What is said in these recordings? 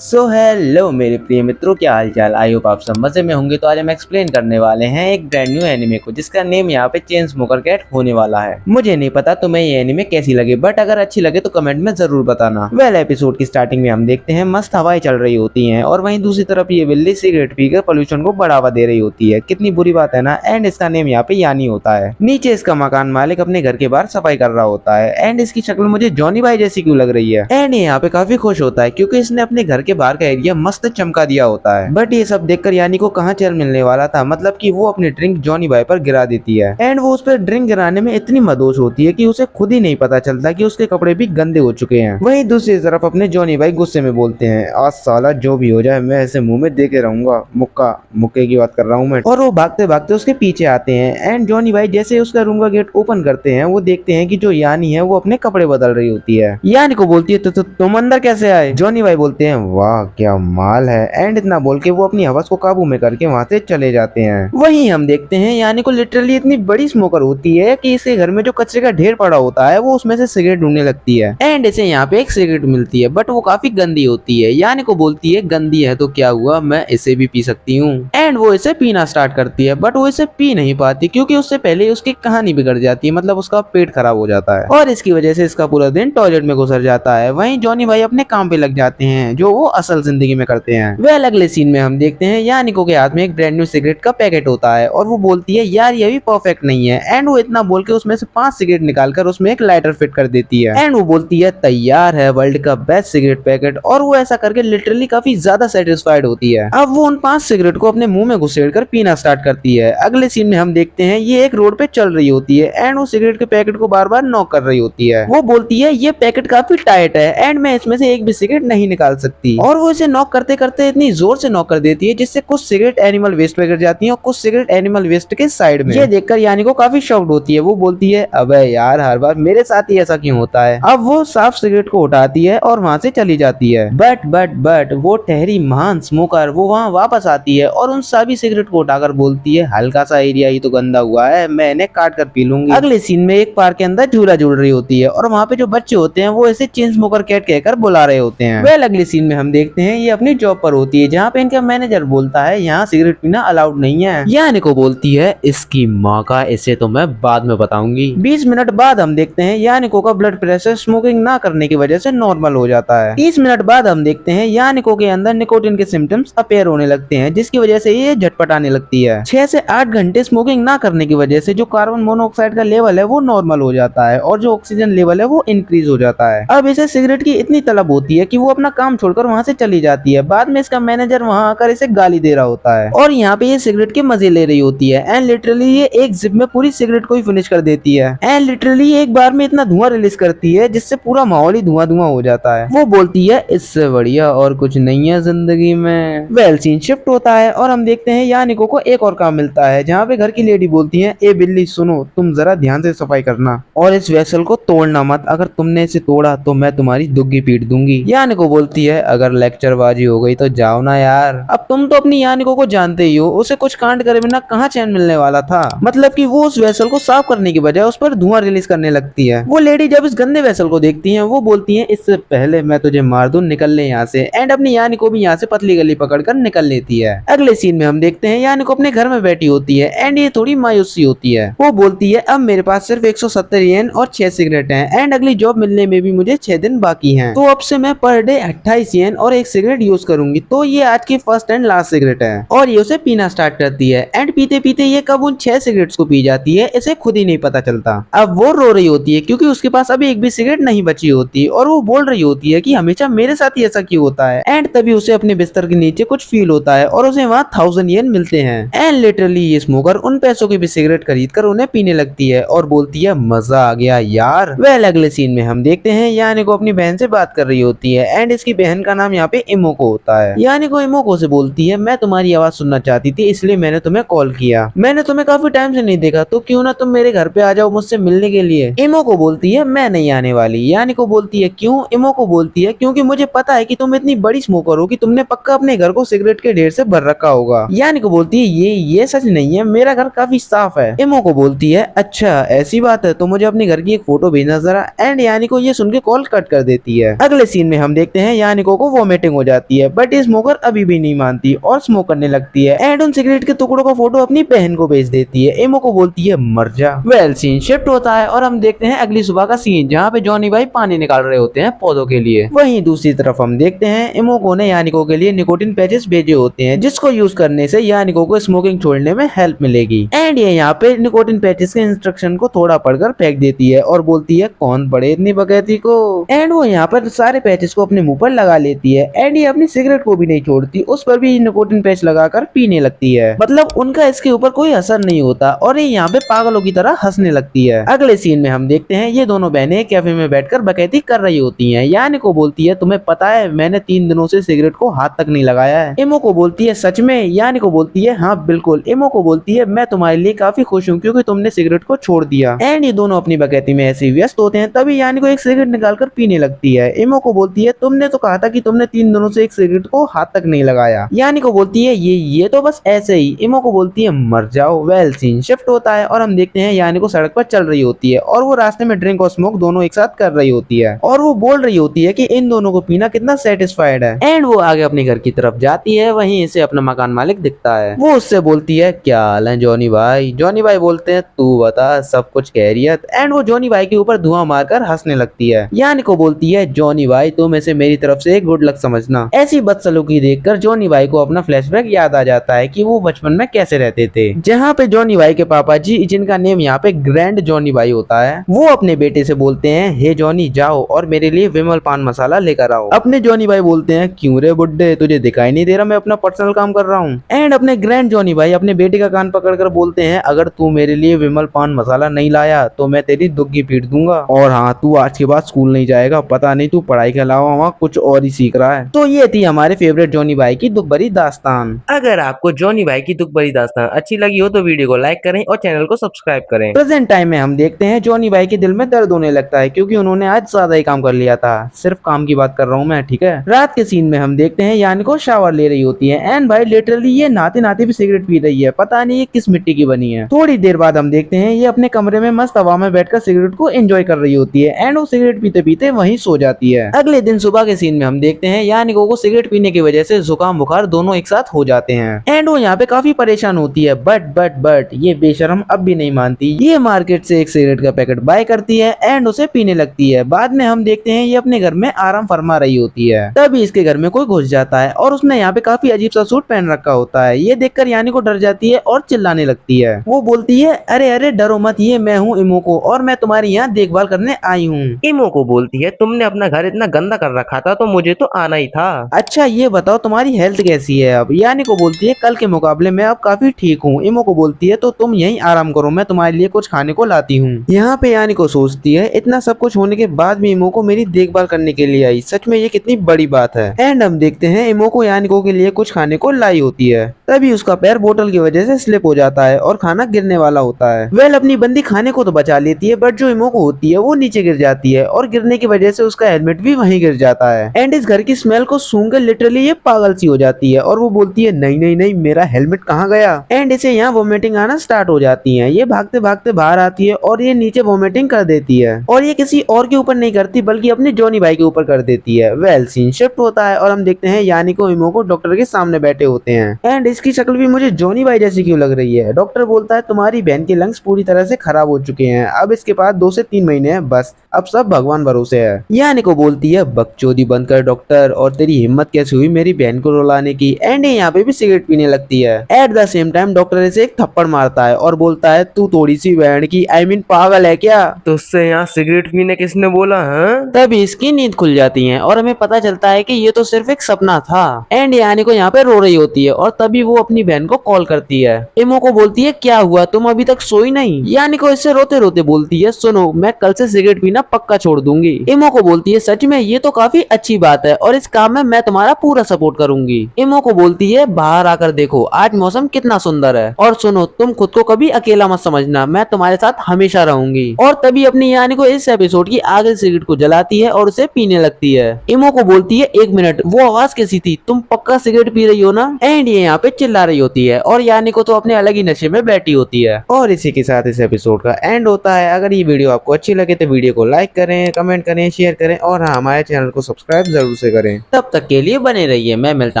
So hello मेरे प्रिय मित्रों, क्या हाल चाल। आई होप आप सब मजे में होंगे। तो आज हम एक्सप्लेन करने वाले हैं एक ब्रांड न्यू एनिमे को, जिसका नेम यहाँ पे चेन स्मोकर कैट होने वाला है। मुझे नहीं पता तुम्हें ये एनिमे कैसी लगी, बट अगर अच्छी लगे तो कमेंट में जरूर बताना। एपिसोड की स्टार्टिंग में हम देखते हैं मस्त हवाएं चल रही होती हैं, और वहीं दूसरी तरफ ये बिल्ली सिगरेट पीकर पोल्यूशन को बढ़ावा दे रही होती है। कितनी बुरी बात है ना। एंड इसका नेम यहाँ पे यानी होता है। नीचे इसका मकान मालिक अपने घर के बाहर सफाई कर रहा होता है। एंड इसकी शक्ल मुझे जॉनी भाई जैसी क्यों लग रही है। एंड यहाँ पे काफी खुश होता है क्योंकि इसने अपने घर के बाहर का एरिया मस्त चमका दिया होता है। बट ये सब देखकर यानी को कहाँ चैन मिलने वाला था। मतलब कि वो अपनी ड्रिंक जॉनी भाई पर गिरा देती है। एंड वो उस पर ड्रिंक गिराने में इतनी मदोश होती है कि उसे खुद ही नहीं पता चलता कि उसके कपड़े भी गंदे हो चुके हैं। वहीं दूसरी तरफ अपने जॉनी भाई गुस्से में बोलते हैं, आज साला जो भी हो जाए मैं ऐसे मुंह में देके रहूंगा। मुक्का मुक्के की बात कर रहा हूँ मैं। और वो भागते भागते उसके पीछे आते हैं। एंड जॉनी भाई जैसे उसका रूम का गेट ओपन करते हैं, वो देखते हैं कि जो यानी है वो अपने कपड़े बदल रही होती है। यानी को बोलती है, तो तुम अंदर कैसे आए। जॉनी भाई बोलते हैं, वाह क्या माल है। एंड इतना बोल के वो अपनी हवस को काबू में करके वहाँ से चले जाते हैं। वहीं हम देखते हैं यानी को लिटरली इतनी बड़ी स्मोकर होती है कि इसके घर में जो कचरे का ढेर पड़ा होता है वो उसमें से सिगरेट ढूंढने लगती है। एंड इसे यहाँ पे एक सिगरेट मिलती है, बट वो काफी गंदी होती है। यानी को बोलती है, गंदी है तो क्या हुआ, मैं इसे भी पी सकती हूँ। एंड वो इसे पीना स्टार्ट करती है, बट वो इसे पी नहीं पाती क्योंकि उससे पहले उसकी कहानी बिगड़ जाती है। मतलब उसका पेट खराब हो जाता है और इसकी वजह से इसका पूरा दिन टॉयलेट में गुजर जाता है। वहीं जॉनी भाई अपने काम पे लग जाते हैं जो वो असल जिंदगी में करते हैं। अगले सीन में हम देखते हैं यानिको के हाथ में एक ब्रांड न्यू सिगरेट का पैकेट होता है, और वो बोलती है, यार ये भी परफेक्ट नहीं है। एंड वो इतना बोल के उसमें से 5 सिगरेट निकालकर उसमें एक लाइटर फिट कर देती है। एंड वो बोलती है, तैयार है वर्ल्ड का बेस्ट सिगरेट पैकेट। और वो ऐसा करके लिटरली काफी ज्यादा सेटिस्फाइड होती है। अब वो उन 5 सिगरेट को अपने मुंह में घुसेड़कर पीना स्टार्ट करती है। अगले सीन में हम देखते हैं ये एक रोड पे चल रही होती है। एंड वो सिगरेट के पैकेट को बार बार नॉक कर रही होती है। वो बोलती है, ये पैकेट काफी टाइट है एंड मैं इसमें से एक भी सिगरेट नहीं निकाल सकती। और वो इसे नॉक करते करते इतनी जोर से नॉक कर देती है जिससे कुछ सिगरेट एनिमल वेस्ट में गिर जाती हैं और कुछ सिगरेट एनिमल वेस्ट के साइड में। ये देखकर यानी को काफी शॉक्ड होती है। वो बोलती है, अबे यार हर बार मेरे साथ ही ऐसा क्यों होता है। अब वो साफ सिगरेट को उठाती है और वहां से चली जाती है। बट वो ठहरी महान स्मोकर वो वहां वापस आती है और उन सभी सिगरेट को उठाकर बोलती है, हल्का सा एरिया ही तो गंदा हुआ है, मैं इन्हें काट कर पी लूंगी। अगले सीन में एक पार्क के अंदर झूला झूल रही होती है और वहाँ पे जो बच्चे होते हैं वो इसे चेन स्मोकर कैट कहकर बुला रहे होते हैं। अगले सीन में हम देखते हैं ये अपनी जॉब पर होती है, जहाँ पे इनका मैनेजर बोलता है, यहाँ सिगरेट पीना अलाउड नहीं है। यानी को बोलती है, इसकी माँ का, इसे तो मैं बाद में बताऊंगी। 20 मिनट बाद हम देखते हैं यानिको का ब्लड प्रेशर स्मोकिंग ना करने की वजह से नॉर्मल हो जाता है। 30 मिनट बाद हम देखते हैं यानिको के अंदर निकोटिन के सिम्टम्स अपेयर होने लगते हैं, जिसकी वजह से ये झटपटाने लगती है। 6 से 8 घंटे स्मोकिंग ना करने की वजह से जो कार्बन मोनोऑक्साइड का लेवल है वो नॉर्मल हो जाता है और जो ऑक्सीजन लेवल है वो इंक्रीज हो जाता है। अब इसे सिगरेट की इतनी तलब होती है कि वो अपना काम छोड़कर वहाँ से चली जाती है। बाद में इसका मैनेजर वहाँ आकर इसे गाली दे रहा होता है और यहाँ पे ये सिगरेट के मजे ले रही होती है। एंड लिटरली ये एक जिप में पूरी सिगरेट को ही फिनिश कर देती है। एंड लिटरली एक बार में इतना धुआं रिलीज करती है जिससे पूरा माहौल ही धुआं धुआं हो जाता है। वो बोलती है, इससे बढ़िया और कुछ नहीं है जिंदगी में। सीन शिफ्ट होता है और हम देखते हैं यानिको को एक और काम मिलता है, जहाँ पे घर की लेडी बोलती है, ए बिल्ली सुनो, तुम जरा ध्यान से सफाई करना और इस वेसल को तोड़ना मत। अगर तुमने इसे तोड़ा तो मैं तुम्हारी दुग्गी पीट दूंगी। यानिको बोलती है, अगर लेक्चरबाजी हो गई तो जाओ ना यार। अब तुम तो अपनी यानिको को जानते ही हो, उसे कुछ कांड करे बिना कहाँ चैन मिलने वाला था। मतलब कि वो उस वेसल को साफ करने की बजाय उस पर धुआं रिलीज करने लगती है। वो लेडी जब इस गंदे वेसल को देखती है वो बोलती है, इससे पहले मैं तुझे मार दूं, निकल ले यहाँ से। एंड अपनी यानिको भी यहाँ से पतली गली पकड़कर निकल लेती है। अगले सीन में हम देखते हैं यानिको अपने घर में बैठी होती है एंड ये थोड़ी मायूसी होती है। वो बोलती है, अब मेरे पास सिर्फ 170 येन और 6 सिगरेट हैं एंड अगली जॉब मिलने में भी मुझे 6 दिन बाकी हैं। तो अब से मैं पर डे 28 येन और 1 सिगरेट यूज करूंगी। तो ये आज की फर्स्ट एंड लास्ट सिगरेट है। और ये उसे पीना स्टार्ट करती है एंड पीते पीते ये कब उन 6 सिगरेट्स को पी जाती है इसे खुद ही नहीं पता चलता। अब वो रो रही होती है क्योंकि उसके पास अभी एक भी सिगरेट नहीं बची होती और वो बोल रही होती है कि हमेशा मेरे साथ ही ऐसा क्यों होता है। एंड तभी उसे अपने बिस्तर के नीचे कुछ फील होता है और उसे वहाँ 1000 येन मिलते हैं। एंड लिटरली ये स्मोकर उन पैसों की भी सिगरेट खरीद कर उन्हें पीने लगती है और बोलती है, मजा आ गया यार। अगले सीन में हम देखते हैं यानिको अपनी बहन से बात कर रही होती है एंड इसकी बहन का नाम यहाँ पे इमोको होता है। यानिको इमोको से बोलती है, मैं तुम्हारी आवाज सुनना चाहती थी इसलिए मैंने तुम्हें कॉल किया। मैंने तुम्हें काफी टाइम से नहीं देखा, तो क्यों ना तुम मेरे घर पे आ जाओ मुझसे मिलने के लिए। इमोको बोलती है, मैं नहीं आने वाली। यानिको बोलती है, क्यों। इमोको बोलती है, क्योंकि मुझे पता है कि तुम इतनी बड़ी स्मोकर हो कि तुमने पक्का अपने घर को सिगरेट के ढेर से भर रखा होगा। यानिको बोलती है, ये सच नहीं है, मेरा घर काफी साफ है। इमोको बोलती है, अच्छा ऐसी बात है तो मुझे अपने घर की एक फोटो भेजना जरा। एंड यानिको ये सुन के कॉल कट कर देती है। अगले सीन में हम देखते हैं यानिको को को वोमिटिंग हो जाती है, बट स्मोकर अभी भी नहीं मानती और स्मोक करने लगती है एंड उन सिगरेट के टुकड़ों का फोटो अपनी बहन को भेज देती है। एमो को बोलती है मर जा। वेल सीन शिफ्ट होता है और हम देखते हैं अगली सुबह का सीन, जहाँ पे जॉनी भाई पानी निकाल रहे होते हैं पौधों के लिए। वहीं दूसरी तरफ हम देखते हैं एमोको ने यानिको के लिए निकोटिन पैचेस भेजे होते हैं, जिसको यूज करने से यानिको को स्मोकिंग छोड़ने में हेल्प मिलेगी। एंड ये यहाँ पे निकोटिन पैचेस के इंस्ट्रक्शन को थोड़ा पढ़कर फेंक देती है और बोलती है कौन पढ़े इतनी बकैती को। एंड वो यहाँ पर सारे पैचेस को अपने मुंह पर लगा लेती है एंड ये अपनी सिगरेट को भी नहीं छोड़ती, उस पर भी निकोटिन पैच लगाकर पीने लगती है। मतलब उनका इसके ऊपर कोई असर नहीं होता और ये यहाँ पे पागलों की तरह हंसने लगती है। अगले सीन में हम देखते हैं ये दोनों बहनें कैफे में बैठकर बकैती कर रही होती हैं। यानी को बोलती है तुम्हें पता है मैंने 3 दिनों से सिगरेट को हाथ तक नहीं लगाया है। एमो को बोलती है सच में? यानी को बोलती है हाँ बिल्कुल। एमो को बोलती है मैं तुम्हारे लिए काफी खुश हूँ क्योंकि तुमने सिगरेट को छोड़ दिया। एंड ये दोनों अपनी बकैती में ऐसे व्यस्त होते हैं, तभी यानी को एक सिगरेट निकालकर पीने लगती है। एमो को बोलती है तुमने तो कहा था कि तुमने 3 दिनों से एक सिगरेट को हाथ तक नहीं लगाया। यानी को बोलती है ये तो बस ऐसे ही। एमो को बोलती है मर जाओ। वेल सीन शिफ्ट होता है और हम देखते हैं यानी को सड़क पर चल रही होती है और वो रास्ते में ड्रिंक और स्मोक दोनों एक साथ कर रही होती है और वो बोल रही होती है कि इन दोनों को पीना कितना सेटिस्फाइड है। एंड वो आगे अपने घर की तरफ जाती है, वहीं इसे अपना मकान मालिक दिखता है। वो उससे बोलती है क्या हाल है जॉनी भाई? जॉनी भाई बोलते हैं तू बता सब कुछ खैरियत। एंड वो जॉनी भाई के ऊपर धुआं मारकर हंसने लगती है। यानी को बोलती है जॉनी भाई तुम इसे मेरी तरफ से एक गुड लक समझना। ऐसी बदसलूकी देखकर जॉनी भाई को अपना फ्लैशबैक याद आ जाता है कि वो बचपन में कैसे रहते थे, जहाँ पे जॉनी भाई के पापा जी, जिनका नेम यहाँ पे ग्रैंड जॉनी भाई होता है, वो अपने बेटे से बोलते हैं हे जॉनी जाओ और मेरे लिए विमल पान मसाला लेकर आओ। अपने जॉनी भाई बोलते हैं क्यों रे बुड्ढे तुझे दिखाई नहीं दे रहा मैं अपना पर्सनल काम कर रहा हूँ। एंड अपने ग्रैंड जॉनी भाई अपने बेटे का कान पकड़कर बोलते हैं अगर तू मेरे लिए विमल पान मसाला नहीं लाया तो मैं तेरी दुग्गी पीट दूंगा, और हाँ तू आज के बाद स्कूल नहीं जाएगा, पता नहीं तू पढ़ाई के अलावा वहाँ कुछ और ही सीख रहा है। तो ये थी हमारे फेवरेट जॉनी भाई की दुख भरी दास्तान। अगर आपको जॉनी भाई की दुख भरी दास्तान अच्छी लगी हो तो वीडियो को लाइक करें और चैनल को सब्सक्राइब करें। प्रेजेंट टाइम में हम देखते हैं जॉनी भाई के दिल में दर्द होने लगता है क्योंकि उन्होंने आज ज्यादा ही काम कर लिया था। सिर्फ काम की बात कर रहा हूँ मैं, ठीक है। रात के सीन में हम देखते हैं यानी को शावर ले रही होती है एंड भाई लिटरली ये नहाते नहाते भी सिगरेट पी रही है, पता नहीं ये किस मिट्टी की बनी है। थोड़ी देर बाद हम देखते हैं ये अपने कमरे में मस्त हवा में बैठकर सिगरेट को एंजॉय कर रही होती है एंड वो सिगरेट पीते पीते वहीं सो जाती है। अगले दिन सुबह के सीन में हम देखते हैं यानी को सिगरेट पीने की वजह से जुकाम बुखार दोनों एक साथ हो जाते हैं एंड वो यहाँ पे काफी परेशान होती है, बट ये बेशरम अब भी नहीं मानती। ये मार्केट से एक सिगरेट का पैकेट बाय करती है एंड उसे पीने लगती है। बाद में हम देखते हैं ये अपने घर में आराम फरमा रही होती है, तभी इसके घर में कोई घुस जाता है और उसने यहाँ पे काफी अजीब सा सूट पहन रखा होता है। ये देखकर यानी को डर जाती है और चिल्लाने लगती है। वो बोलती है अरे अरे डरो मत, ये मैं हूँ इमोको और मैं तुम्हारी यहाँ देखभाल करने आई हूँ। इमोको बोलती है तुमने अपना घर इतना गंदा कर रखा था तो मुझे तो आना ही था। अच्छा ये बताओ तुम्हारी हेल्थ कैसी है अब? यानी को बोलती है कल के मुकाबले मैं अब काफी ठीक हूँ। इमोको बोलती है तो तुम यहीं आराम करो, मैं तुम्हारे लिए कुछ खाने को लाती हूँ। यहाँ पे यानी को सोचती है इतना सब कुछ होने के बाद भी इमोको मेरी देखभाल करने के लिए आई, सच में ये कितनी बड़ी बात है। एंड हम देखते हैं इमोको यानिको के लिए कुछ खाने को लाई होती है, तभी उसका पैर बोतल की वजह से स्लिप हो जाता है और खाना गिरने वाला होता है। वेल अपनी बंदी खाने को तो बचा लेती है बट जो इमोको होती है वो नीचे गिर जाती है और गिरने की वजह से उसका हेलमेट भी वहीं गिर जाता है। एंड इस घर की स्मेल को सूंघकर लिटरली ये पागल सी हो जाती है और वो बोलती है नहीं मेरा हेलमेट कहाँ गया। एंड इसे यहाँ वोमिटिंग आना स्टार्ट हो जाती है। ये भागते भागते बाहर आती है और ये नीचे वोमिटिंग कर देती है और ये किसी और के ऊपर नहीं करती बल्कि अपने जॉनी भाई के ऊपर कर देती है। वेल सीन शिफ्ट होता है और हम देखते हैं यानी को इमोको डॉक्टर के सामने बैठे होते हैं एंड इसकी शक्ल भी मुझे जॉनी भाई जैसी क्यों लग रही है। डॉक्टर बोलता है तुम्हारी बहन के लंग्स पूरी तरह से खराब हो चुके हैं, अब इसके पास 2 से 3 महीने हैं, बस अब सब भगवान भरोसे है। यानी को बोलती है बकचोदी बंद कर डॉक्टर, और तेरी हिम्मत कैसे हुई मेरी बहन को रुलाने की। एंड यहाँ पे भी सिगरेट पीने लगती है। At the same time doctor इसे एक थप्पड़ मारता है और बोलता है तू थोड़ी सी बहन की पागल है क्या, तुझसे यहाँ सिगरेट पीने किसने बोला है। तभी इसकी नींद खुल जाती है और हमें पता चलता है कि ये तो सिर्फ एक सपना था। एंड यानी को यहाँ पे रो रही होती है और तभी वो अपनी बहन को कॉल करती है। इमो को बोलती है क्या हुआ, तुम अभी तक सोई नहीं। यानी को इससे रोते रोते बोलती है सुनो मैं कल से सिगरेट पीना पक्का छोड़ दूंगी। इमो को बोलती है सच में, ये तो काफी अच्छी बात है और इस काम में मैं तुम्हारा पूरा सपोर्ट करूंगी। इमो को बोलती है बाहर आकर देखो आज मौसम कितना सुंदर है, और सुनो तुम खुद को कभी अकेला मत समझना, मैं तुम्हारे साथ हमेशा रहूंगी। और तभी अपनी यानी को इस एपिसोड की आगे सिगरेट को जलाती है और उसे पीने लगती है। इमो को बोलती है एक मिनट वो आवाज कैसी थी, तुम पक्का सिगरेट पी रही हो ना। एंड ये यहाँ पे चिल्ला रही होती है और यानी को तो अपने अलग ही नशे में बैठी होती है। और इसी के साथ इस एपिसोड का एंड होता है। अगर ये वीडियो आपको अच्छी लगे तो वीडियो को लाइक करें, कमेंट करें, शेयर करें और हाँ हमारे चैनल को सब्सक्राइब जरूर उसे करें। तब तक के लिए बने रहिए, मैं मिलता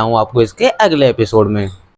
हूँ आपको इसके अगले एपिसोड में।